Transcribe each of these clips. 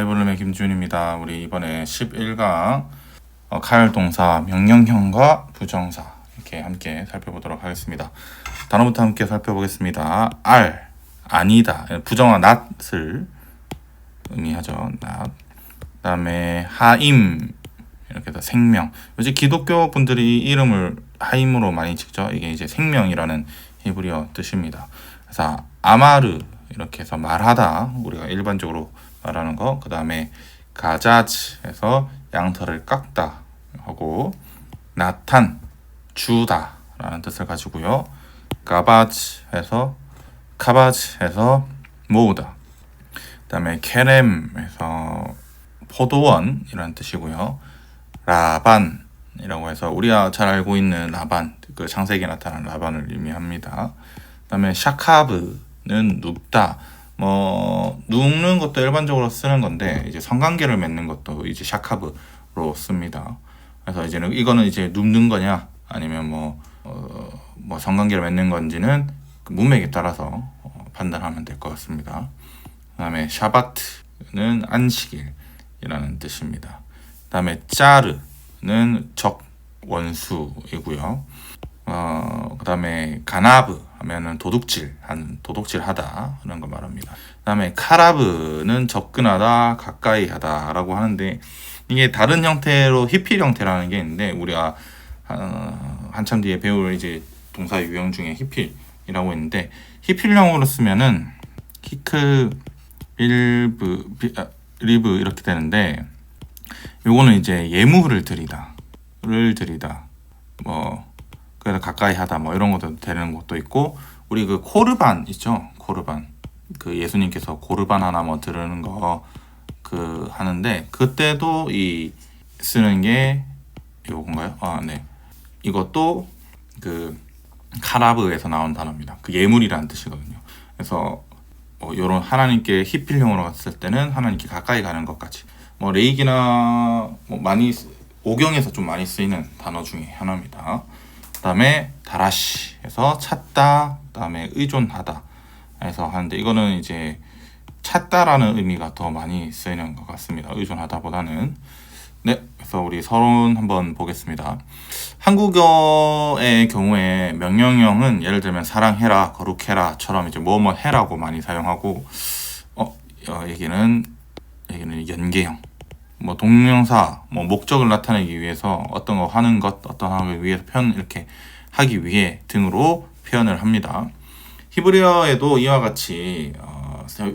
하이블룸의 김지훈입니다. 우리 이번에 11강 가열동사, 명령형과 부정사 이렇게 함께 살펴보도록 하겠습니다. 단어부터 함께 살펴보겠습니다. 아니다. 부정어 not을 의미하죠. not. 그 다음에 하임 이렇게 해서 생명. 요즘 기독교 분들이 이름을 하임으로 많이 찍죠. 이게 이제 생명이라는 히브리어 뜻입니다. 그래서 아마르 이렇게 해서 말하다, 우리가 일반적으로 말하는 거. 그 다음에 가자즈 해서 양털을 깎다 하고, 나탄 주다 라는 뜻을 가지고요. 가바즈 해서 카바즈 해서 모으다. 그 다음에 케렘 해서 포도원 이라는 뜻이고요. 라반이라고 해서 우리가 잘 알고 있는 라반, 그 창세기에 나타난 라반을 의미합니다. 그 다음에 샤카브는 눕다. 눕는 것도 일반적으로 쓰는 건데, 이제 성관계를 맺는 것도 이제 샤카브로 씁니다. 그래서 이제는 이거는 이제 눕는 거냐, 아니면 성관계를 맺는 건지는 그 문맥에 따라서 판단하면 될 것 같습니다. 그 다음에 샤바트는 안식일이라는 뜻입니다. 그 다음에 짜르는 적 원수이고요. 그 다음에 가나브 하면은 도둑질하다 이런 거 말합니다. 그 다음에 카라브는 접근하다, 가까이 하다 라고 하는데, 이게 다른 형태로 히필 형태라는 게 있는데, 우리가 한참 뒤에 배울 이제 동사 유형 중에 히필이라고 있는데, 히필형으로 쓰면은 히크 리브 이렇게 되는데, 요거는 이제 예물을 드리다 그래서 가까이 하다 이런 것도 되는 것도 있고, 우리 그 코르반 있죠. 코르반, 그 예수님께서 코르반 하나 드르는 거 하는데, 그때도 이 쓰는 게 요건가요? 네. 이것도 그 카라브에서 나온 단어입니다. 그 예물이라는 뜻이거든요. 그래서 요런 하나님께 히필형으로 갔을 때는 하나님께 가까이 가는 것까지, 레이기나 많이 오경에서 좀 많이 쓰이는 단어 중에 하나입니다. 그 다음에 다라시 해서 찾다, 그 다음에 의존하다 해서 하는데, 이거는 이제 찾다라는 의미가 더 많이 쓰이는 것 같습니다. 의존하다보다는. 네, 그래서 우리 서론 한번 보겠습니다. 한국어의 경우에 명령형은 예를 들면 사랑해라, 거룩해라처럼 이제 뭐뭐 해라고 많이 사용하고, 여기는 연계형, 동명사, 목적을 나타내기 위해서 어떤 거 하는 것, 어떤 하기 위해서 이렇게 하기 위해 등으로 표현을 합니다. 히브리어에도 이와 같이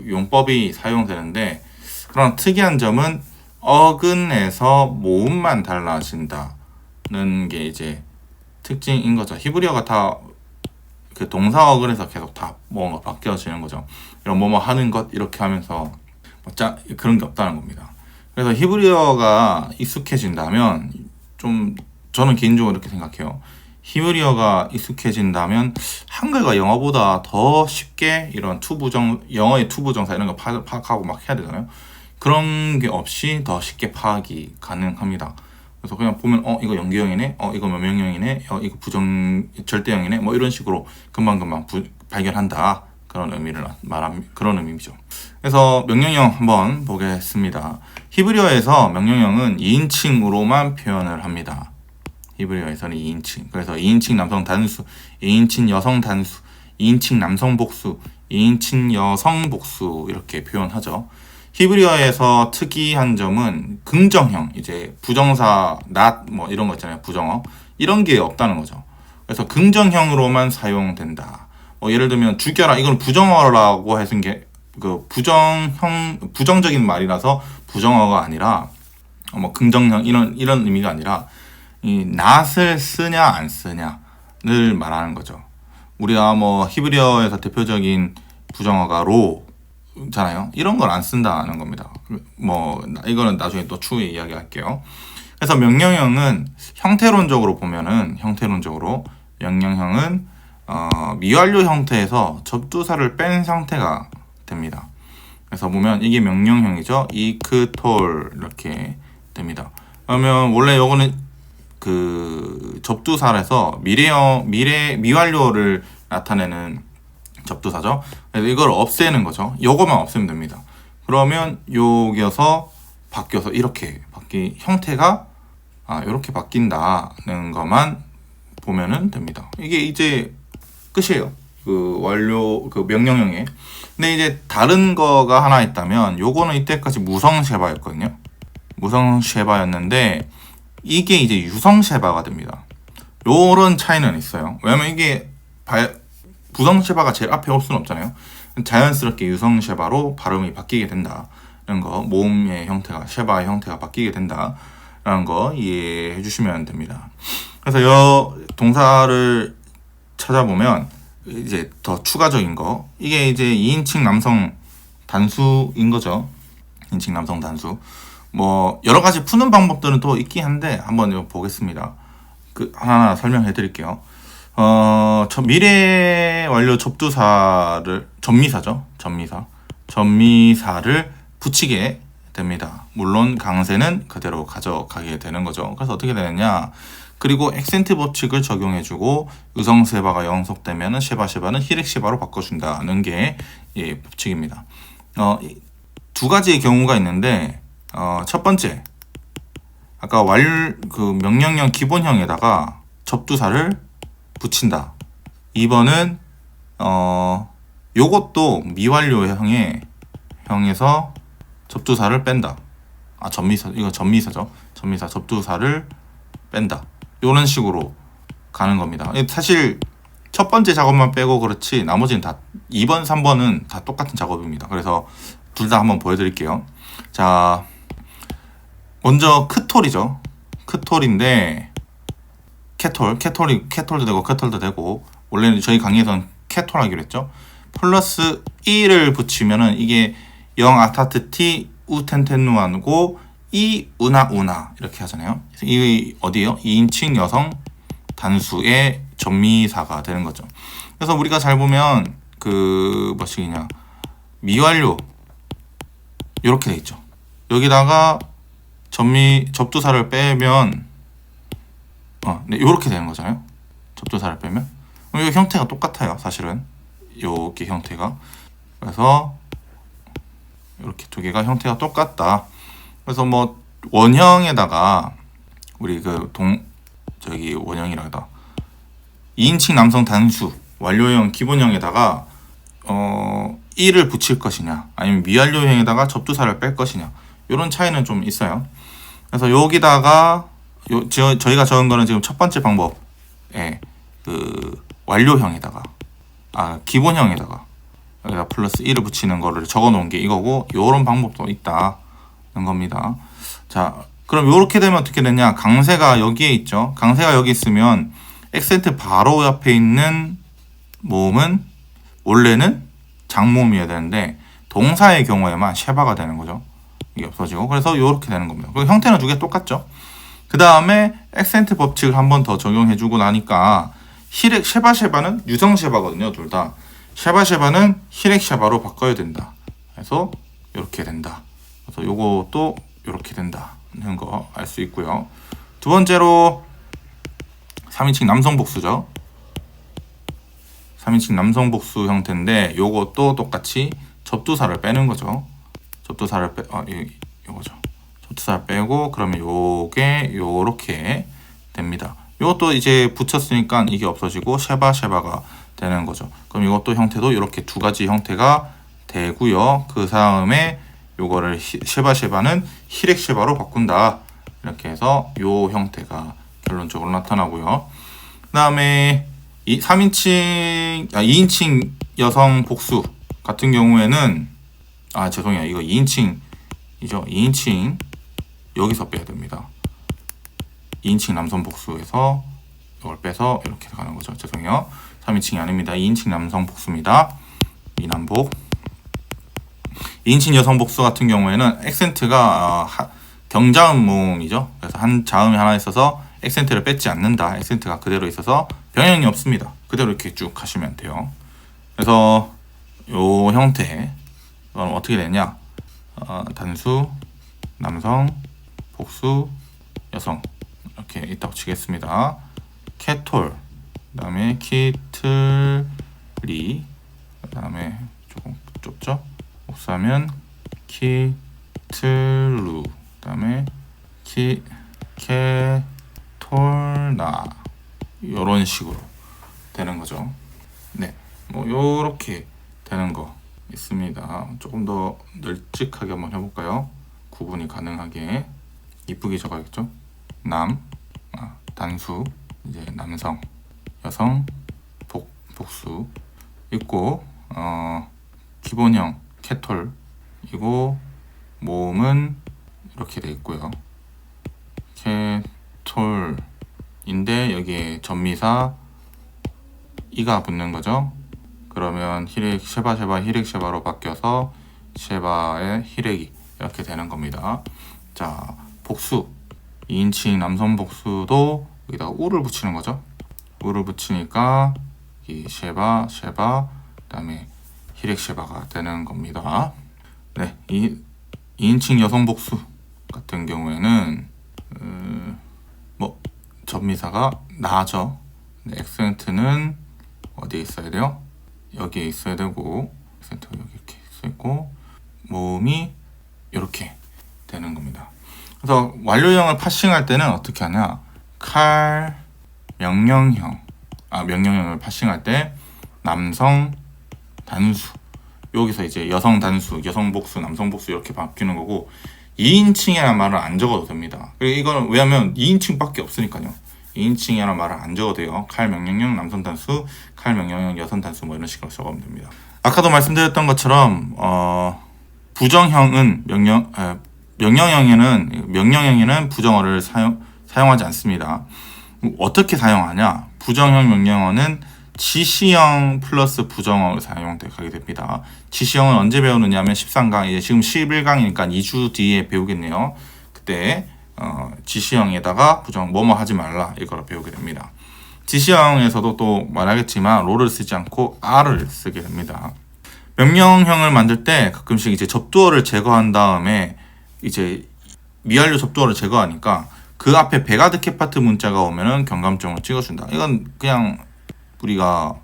용법이 사용되는데, 그런 특이한 점은 어근에서 모음만 달라진다는 게 이제 특징인 거죠. 히브리어가 다 그 동사 어근에서 계속 다 뭔가 바뀌어지는 거죠. 이런 뭐뭐 하는 것 이렇게 하면서 그런 게 없다는 겁니다. 그래서 히브리어가 익숙해진다면, 저는 개인적으로 이렇게 생각해요. 히브리어가 익숙해진다면 한글과 영어보다 더 쉽게 이런 영어의 투부정사 이런 거 파악하고 막 해야 되잖아요. 그런 게 없이 더 쉽게 파악이 가능합니다. 그래서 그냥 보면 이거 연계형이네, 이거 명령형이네, 이거 절대형이네, 이런 식으로 금방금방 발견한다. 그런 의미를 그런 의미죠. 그래서 명령형 한번 보겠습니다. 히브리어에서 명령형은 2인칭으로만 표현을 합니다. 히브리어에서는 2인칭. 그래서 2인칭 남성 단수, 2인칭 여성 단수, 2인칭 남성 복수, 2인칭 여성 복수 이렇게 표현하죠. 히브리어에서 특이한 점은 긍정형, 이제 부정사 not 이런 거 있잖아요. 부정어 이런 게 없다는 거죠. 그래서 긍정형으로만 사용된다. 예를 들면 죽여라, 이건 부정어라고 해서 게 그 부정적인 말이라서 부정어가 아니라 긍정형 이런 의미가 아니라 이 not을 쓰냐 안 쓰냐를 말하는 거죠. 우리가 히브리어에서 대표적인 부정어가 로잖아요. 이런 걸 안 쓴다는 겁니다. 이거는 나중에 또 추후에 이야기할게요. 그래서 명령형은 형태론적으로 보면은, 명령형은 미완료 형태에서 접두사를 뺀 상태가 됩니다. 그래서 보면 이게 명령형이죠. 이크톨 이렇게 됩니다. 그러면 원래 요거는 그 접두사에서 미완료를 나타내는 접두사죠. 그래서 이걸 없애는 거죠. 요거만 없애면 됩니다. 그러면 여기서 바뀌어서 이렇게 형태가 이렇게 바뀐다는 것만 보면은 됩니다. 이게 이제 끝이에요. 그 완료 그 명령형에. 근데 이제 다른 거가 하나 있다면 요거는 이때까지 무성 쉐바였거든요. 무성 쉐바였는데 이게 이제 유성 쉐바가 됩니다. 요런 차이는 있어요. 왜냐면 이게 부성 쉐바가 제일 앞에 올 수는 없잖아요. 자연스럽게 유성 쉐바로 발음이 바뀌게 된다는 거, 모음의 형태가 쉐바의 형태가 바뀌게 된다라는 거 이해해 주시면 됩니다. 그래서 이 동사를 찾아보면 이제 더 추가적인 거, 이게 이제 2인칭 남성 단수인 거죠. 2인칭 남성 단수. 뭐 여러 가지 푸는 방법들은 또 있긴 한데 한번 보겠습니다. 그 하나하나 설명해 드릴게요. 미래 완료 접두사를 전미사를 붙이게 됩니다. 물론 강세는 그대로 가져가게 되는 거죠. 그래서 어떻게 되느냐? 그리고 액센트 법칙을 적용해주고 의성 쉐바가 영속되면은 쉐바는 히렉 쉐바로 바꿔준다는 게 법칙입니다. 두 가지의 경우가 있는데 첫 번째, 아까 그 명령형 기본형에다가 접두사를 붙인다. 2번은 요것도 미완료형에서 접두사를 뺀다. 이거 전미사죠. 전미사 접두사를 뺀다. 이런 식으로 가는 겁니다. 사실 첫 번째 작업만 빼고 그렇지 나머지는 다 2번, 3번은 다 똑같은 작업입니다. 그래서 둘 다 한번 보여드릴게요. 자, 먼저 크톨이죠. 크톨인데 캐톨도 되고 캐톨도 되고, 원래는 저희 강의에서는 캐톨 하기로 했죠. 플러스 1을 붙이면은 이게 영 아타트티 우텐텐누안고 이 우나 이렇게 하잖아요. 이 어디에요? 2인칭 여성 단수의 전미사가 되는 거죠. 그래서 우리가 잘 보면 그 뭐시기냐, 미완료 이렇게 돼 있죠. 여기다가 접두사를 빼면 네, 이렇게 되는 거잖아요. 접두사를 빼면 이 형태가 똑같아요. 사실은 이렇게 형태가, 그래서 이렇게 두 개가 형태가 똑같다. 그래서 뭐 원형에다가 우리 원형이라다 2인칭 남성 단수 완료형 기본형에다가 1을 붙일 것이냐, 아니면 미완료형에다가 접두사를 뺄 것이냐, 이런 차이는 좀 있어요. 그래서 여기다가 저희가 적은 거는 지금 첫 번째 방법에 그 완료형에다가 기본형에다가 여기다 플러스 1을 붙이는 거를 적어 놓은 게 이거고, 요런 방법도 있다는 겁니다. 자, 그럼 요렇게 되면 어떻게 되냐? 강세가 여기에 있죠. 강세가 여기 있으면 액센트 바로 옆에 있는 모음은 원래는 장모음이어야 되는데 동사의 경우에만 쉐바가 되는 거죠. 이게 없어지고, 그래서 요렇게 되는 겁니다. 그리고 형태는 두 개 똑같죠. 그 다음에 액센트 법칙을 한 번 더 적용해주고 나니까 쉐바는 유성 쉐바거든요. 둘 다. 쉐바는 히렉 쉐바로 바꿔야 된다. 그래서 이렇게 된다. 그래서 요것도 이렇게 된다는 거 알 수 있고요. 두 번째로 3인칭 남성 복수죠. 3인칭 남성 복수 형태인데 요것도 똑같이 접두사를 빼는 거죠. 접두사를 요거죠. 접두사를 빼고 그러면 요게 요렇게 됩니다. 요것도 이제 붙였으니까 이게 없어지고 쉐바가 되는 거죠. 그럼 이것도 형태도 이렇게 두 가지 형태가 되고요. 그 다음에 요거를 쉐바는 히렉 쉐바로 바꾼다. 이렇게 해서 요 형태가 결론적으로 나타나고요. 그 다음에 2인칭 여성 복수 같은 경우에는 죄송해요. 이거 2인칭이죠. 2인칭 여기서 빼야 됩니다. 2인칭 남성 복수에서 이걸 빼서 이렇게 가는 거죠. 죄송해요. 3인칭이 아닙니다. 2인칭 남성 복수입니다. 미남복. 2인칭 여성 복수 같은 경우에는 액센트가 경자음 모음이죠. 그래서 한 자음이 하나 있어서 액센트를 뺏지 않는다. 액센트가 그대로 있어서 변형이 없습니다. 그대로 이렇게 쭉 하시면 돼요. 그래서 요 형태 어떻게 되냐? 단수, 남성, 복수, 여성 이렇게 있다고 치겠습니다. 캐톨, 그 다음에 키틀리, 그 다음에 조금 좁죠? 복수하면 키틀루, 그다음에 케톨나 이런 식으로 되는 거죠. 네, 뭐 요렇게 되는 거 있습니다. 조금 더 널찍하게 한번 해볼까요? 구분이 가능하게 이쁘게 적어야겠죠. 단수, 이제 남성, 여성, 복수 있고, 기본형 캐톨 이고, 모음은 이렇게 돼 있고요. 캐톨인데 여기에 전미사 이가 붙는 거죠. 그러면 쉐바 히렉 쉐바로 바뀌어서 쉐바의 히렉이 이렇게 되는 겁니다. 자, 복수 2인칭 남성 복수도 여기다가 우를 붙이는 거죠. 우를 붙이니까 이 쉐바 그다음에 히렉 쉐바가 되는 겁니다. 네, 이 2인칭 여성 복수 같은 경우에는 뭐 전미사가 나죠. 네, 액센트는 어디에 있어야 돼요? 여기에 있어야 되고, 액센트가 여기 이렇게 있고, 모음이 이렇게 되는 겁니다. 그래서 완료형을 파싱할 때는 어떻게 하냐? 명령형을 파싱할 때 남성 단수, 여기서 이제 여성 단수, 여성 복수, 남성 복수 이렇게 바뀌는 거고, 2인칭이라는 말을 안 적어도 됩니다. 그리고 이거는 왜냐면 2인칭밖에 없으니까요. 2인칭이라는 말을 안 적어도 돼요. 칼 명령형 남성 단수, 칼 명령형 여성 단수 뭐 이런 식으로 적으면 됩니다. 아까도 말씀드렸던 것처럼 부정형은 명령형에는 부정어를 사용하지 않습니다. 어떻게 사용하냐? 부정형 명령어는 지시형 플러스 부정어를 사용하게 됩니다. 지시형은 언제 배우느냐면 13강, 이제 지금 11강이니까 2주 뒤에 배우겠네요. 그때 지시형에다가 부정 뭐뭐 하지 말라 이걸 배우게 됩니다. 지시형에서도 또 말하겠지만 롤을 쓰지 않고 R을 쓰게 됩니다. 명령형을 만들 때 가끔씩 이제 접두어를 제거한 다음에 이제 미완료 접두어를 제거하니까 그 앞에 베가드케 파트 문자가 오면은 경감점을 찍어준다. 이건 그냥 우리가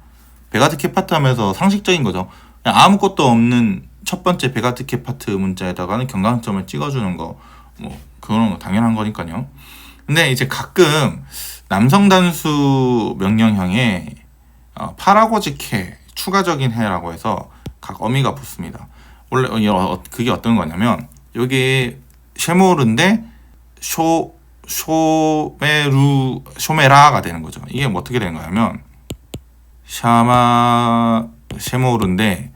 베가드케 파트 하면서 상식적인 거죠. 그냥 아무것도 없는 첫 번째 베가드케 파트 문자에다가는 경감점을 찍어주는 거, 뭐 그런 거 당연한 거니까요. 근데 이제 가끔 남성 단수 명령형에 파라고직해 추가적인 해라고 해서 각 어미가 붙습니다. 원래 그게 어떤 거냐면 여기 쉐모르인데 쇼메라가 되는 거죠. 이게 뭐 어떻게 되는 거냐면 쉐모르인데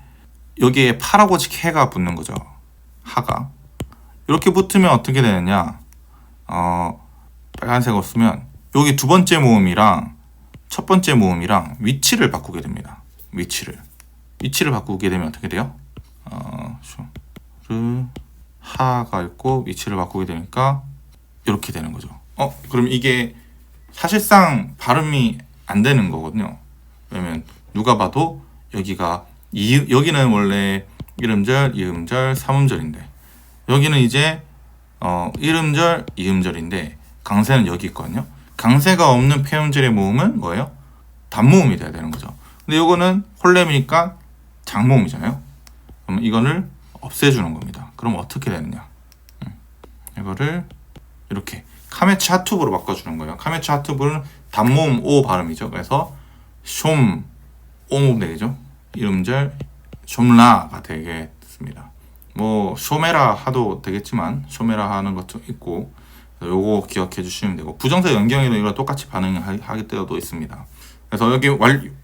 여기에 파라고직 해가 붙는 거죠. 하가 이렇게 붙으면 어떻게 되느냐? 빨간색으로 쓰면 여기 두 번째 모음이랑 첫 번째 모음이랑 위치를 바꾸게 됩니다. 위치를 바꾸게 되면 어떻게 돼요? 하가 있고 위치를 바꾸게 되니까 이렇게 되는 거죠. 그럼 이게 사실상 발음이 안 되는 거거든요. 왜냐면 누가 봐도 여기는 원래 이음절, 이음절, 삼음절인데 여기는 이제 이음절, 이음절인데 강세는 여기 있거든요. 강세가 없는 폐음절의 모음은 뭐예요? 단모음이 돼야 되는 거죠. 근데 이거는 홀렘이니까 장모음이잖아요. 그럼 이거를 없애주는 겁니다. 그럼 어떻게 되느냐? 이거를 이렇게 카메츠 하투브로 바꿔주는 거예요. 카메츠 하투브는 단모음 오 발음이죠. 그래서 숑 오모음 되겠죠. 이음절 숑라가 되겠습니다. 뭐 쇼메라 하도 되겠지만 쇼메라 하는 것도 있고 요거 기억해 주시면 되고 부정사 연경에도 이거 똑같이 반응하기 때도 있습니다. 그래서 여기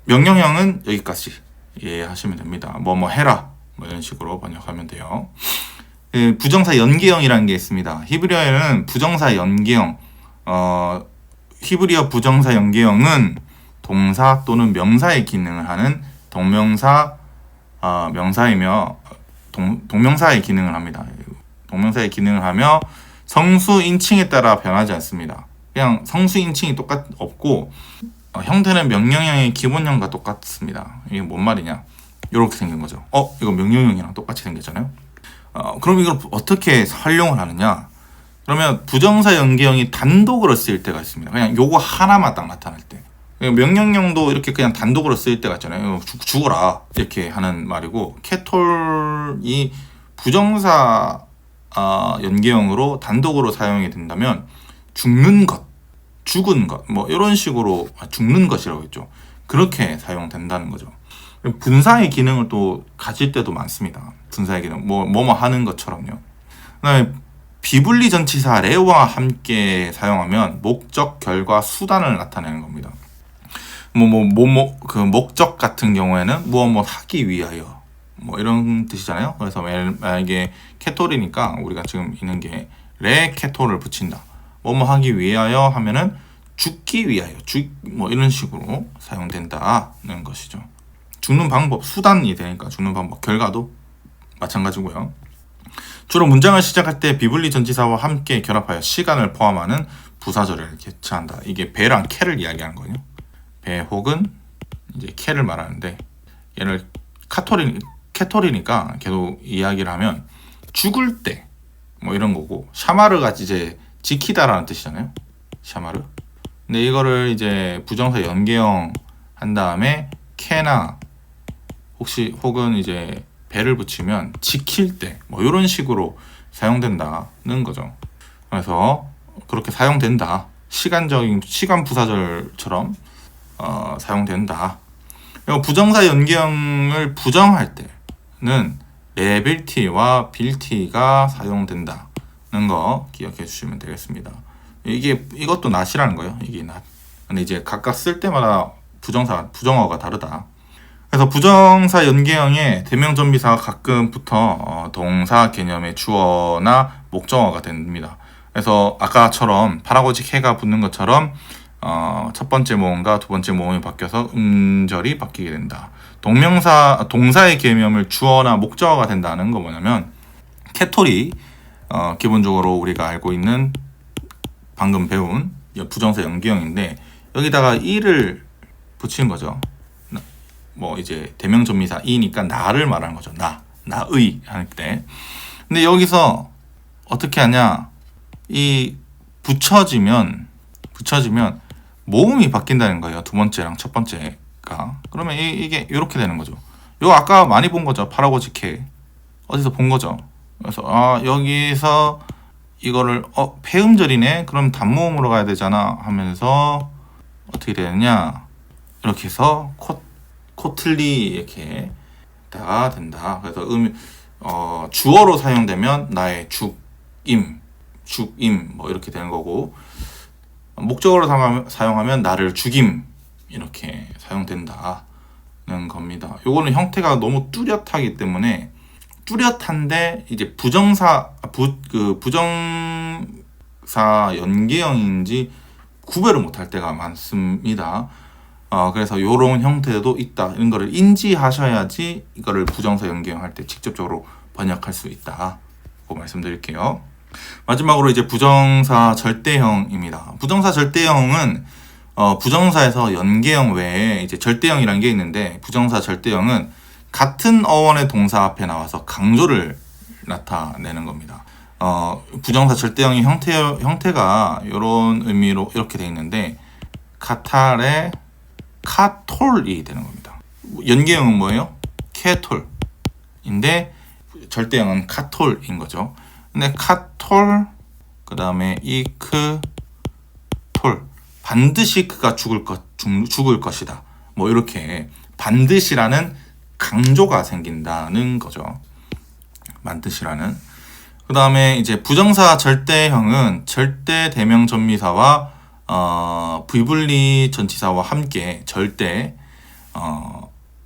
명령형은 여기까지 이해하시면 됩니다. 뭐 해라 뭐 이런 식으로 번역하면 돼요. 부정사 연계형이라는 게 있습니다. 히브리어에는 부정사 연계형, 히브리어 부정사 연계형은 동사 또는 명사의 기능을 하는 명사이며 동명사의 기능을 합니다. 동명사의 기능을 하며 성수 인칭에 따라 변하지 않습니다. 그냥 성수 인칭이 없고 형태는 명령형의 기본형과 똑같습니다. 이게 뭔 말이냐? 이렇게 생긴 거죠. 이거 명령형이랑 똑같이 생겼잖아요. 그럼 이걸 어떻게 활용을 하느냐? 그러면 부정사 연계형이 단독으로 쓰일 때가 있습니다. 그냥 요거 하나만 딱 나타날 때. 명령형도 이렇게 그냥 단독으로 쓰일 때가 있잖아요. 죽어라 이렇게 하는 말이고 캐톨이 부정사 연계형으로 단독으로 사용이 된다면 죽는 것, 죽은 것, 뭐 이런 식으로 죽는 것이라고 했죠. 그렇게 사용된다는 거죠. 분사의 기능을 또 가질 때도 많습니다. 분사의 기능, 뭐뭐 하는 것처럼요. 그다음에 비분리 전치사 레와 함께 사용하면 목적, 결과, 수단을 나타내는 겁니다. 그 목적 같은 경우에는 무엇 하기 위하여 뭐 이런 뜻이잖아요. 그래서 만약에 캐톨이니까 우리가 지금 있는 게 레 캐톨을 붙인다. 뭐뭐 하기 위하여 하면은 죽기 위하여, 뭐 이런 식으로 사용된다는 것이죠. 죽는 방법, 수단이 되니까 죽는 방법, 결과도 마찬가지고요. 주로 문장을 시작할 때 비분리 전치사와 함께 결합하여 시간을 포함하는 부사절을 개체한다. 이게 배랑 캐를 이야기하는 거예요. 배 혹은 이제 캐를 말하는데, 얘를 캐톨이니까 계속 이야기를 하면 죽을 때 뭐 이런 거고, 샤마르가 이제 지키다라는 뜻이잖아요. 샤마르. 근데 이거를 이제 부정사 연계형 한 다음에 캐나 혹은 이제 배를 붙이면 지킬 때 뭐 이런 식으로 사용된다는 거죠. 그래서 그렇게 사용된다. 시간 부사절처럼 사용된다. 그리고 부정사 연계형을 부정할 때는 레빌티와 빌티가 사용된다는 거 기억해 주시면 되겠습니다. 이것도 not이라는 거예요. 이게 not. 근데 이제 각각 쓸 때마다 부정어가 다르다. 그래서 부정사 연계형의 대명전비사가 가끔 붙어 동사 개념의 주어나 목적어가 됩니다. 그래서 아까처럼 파라고직 해가 붙는 것처럼 첫 번째 모음과 두 번째 모음이 바뀌어서 음절이 바뀌게 된다. 동사의 개념을 주어나 목적어가 된다는 거 뭐냐면, 캐톨이 기본적으로 우리가 알고 있는 방금 배운 부정사 연계형인데, 여기다가 이를 붙이는 거죠. 뭐 이제 대명전미사 이니까 나를 말하는 거죠. 나의 할 때. 근데 여기서 어떻게 하냐? 이 붙여지면 모음이 바뀐다는 거예요. 두 번째랑 첫 번째가. 그러면 이게 이렇게 되는 거죠. 이거 아까 많이 본 거죠. 파라고직해. 어디서 본 거죠. 그래서 여기서 이거를 폐음절이네. 그럼 단모음으로 가야 되잖아 하면서 어떻게 되느냐? 이렇게 해서 코틀리 이렇게 다가 된다. 그래서 주어로 사용되면 나의 죽임 뭐 이렇게 되는 거고, 목적어로 사용하면 나를 죽임 이렇게 사용된다는 겁니다. 요거는 형태가 너무 뚜렷하기 때문에, 뚜렷한데 이제 부정사 연계형인지 구별을 못할 때가 많습니다. 그래서 요런 형태도 있다. 이런 거를 인지하셔야지 이거를 부정사 연계형 할 때 직접적으로 번역할 수 있다고 말씀드릴게요. 마지막으로 이제 부정사 절대형입니다. 부정사 절대형은 부정사에서 연계형 외에 이제 절대형이라는 게 있는데, 부정사 절대형은 같은 어원의 동사 앞에 나와서 강조를 나타내는 겁니다. 부정사 절대형의 형태가 이런 의미로 이렇게 돼 있는데, 카탈의 카톨이 되는 겁니다. 연계형은 뭐예요? 캐톨인데 절대형은 카톨인 거죠. 근데 카톨 그 다음에 이크 톨, 반드시 그가 죽을 것이다. 뭐 이렇게 반드시라는 강조가 생긴다는 거죠. 반드시라는. 그 다음에 이제 부정사 절대형은 절대 대명 전미사와 비분리 전치사와 함께 절대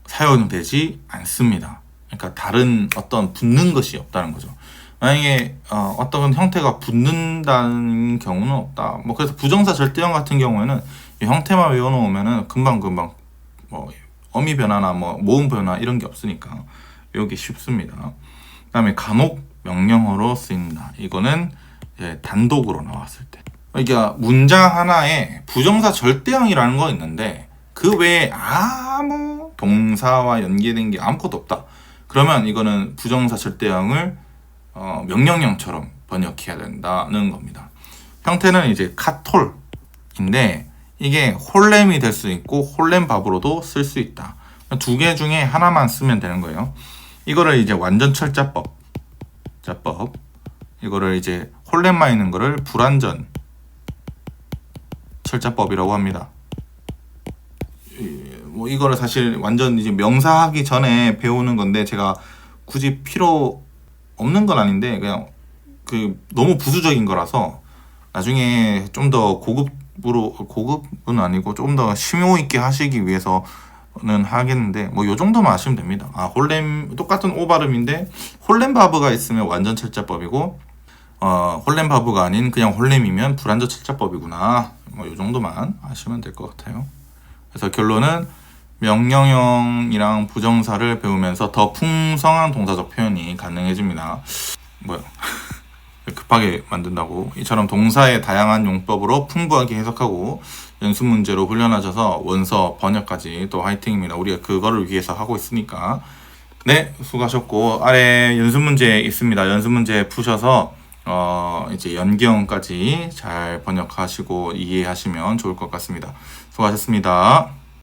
사용되지 않습니다. 그러니까 다른 어떤 붙는 것이 없다는 거죠. 만약에 어떤 형태가 붙는다는 경우는 없다. 뭐 그래서 부정사 절대형 같은 경우에는 이 형태만 외워놓으면은 금방 뭐 어미 변화나 뭐 모음 변화 이런 게 없으니까 외우기 쉽습니다. 그다음에 간혹 명령어로 쓰인다. 이거는 이제 단독으로 나왔을 때. 그러니까 문장 하나에 부정사 절대형이라는 거 있는데 그 외에 아무 동사와 연계된 게 아무것도 없다. 그러면 이거는 부정사 절대형을 명령형처럼 번역해야 된다는 겁니다. 형태는 이제 카톨인데 이게 홀렘이 될 수 있고 홀렘밥으로도 쓸 수 있다. 두 개 중에 하나만 쓰면 되는 거예요. 이거를 이제 완전 철자법 철자법. 이거를 이제 홀렘마 있는 거를 불완전 철자법이라고 합니다. 뭐 이거를 사실 완전 이제 명사하기 전에 배우는 건데 제가 굳이 필요 없는 건 아닌데 그냥 그 너무 부수적인 거라서 나중에 좀 더 고급은 아니고 좀 더 심오 있게 하시기 위해서는 하겠는데 뭐 요 정도만 아시면 됩니다. 아, 홀렘 똑같은 오 발음인데 홀렘바브가 있으면 완전 철자법이고 홀렘바브가 아닌 그냥 홀렘이면 불완전 철자법이구나. 뭐 요 정도만 아시면 될 것 같아요. 그래서 결론은 명령형이랑 부정사를 배우면서 더 풍성한 동사적 표현이 가능해집니다. 뭐야? 급하게 만든다고 이처럼 동사의 다양한 용법으로 풍부하게 해석하고 연습 문제로 훈련하셔서 원서 번역까지 또 화이팅입니다. 우리가 그거를 위해서 하고 있으니까. 네, 수고하셨고 아래 연습 문제 있습니다. 연습 문제 푸셔서 이제 연기형까지 잘 번역하시고 이해하시면 좋을 것 같습니다. 수고하셨습니다.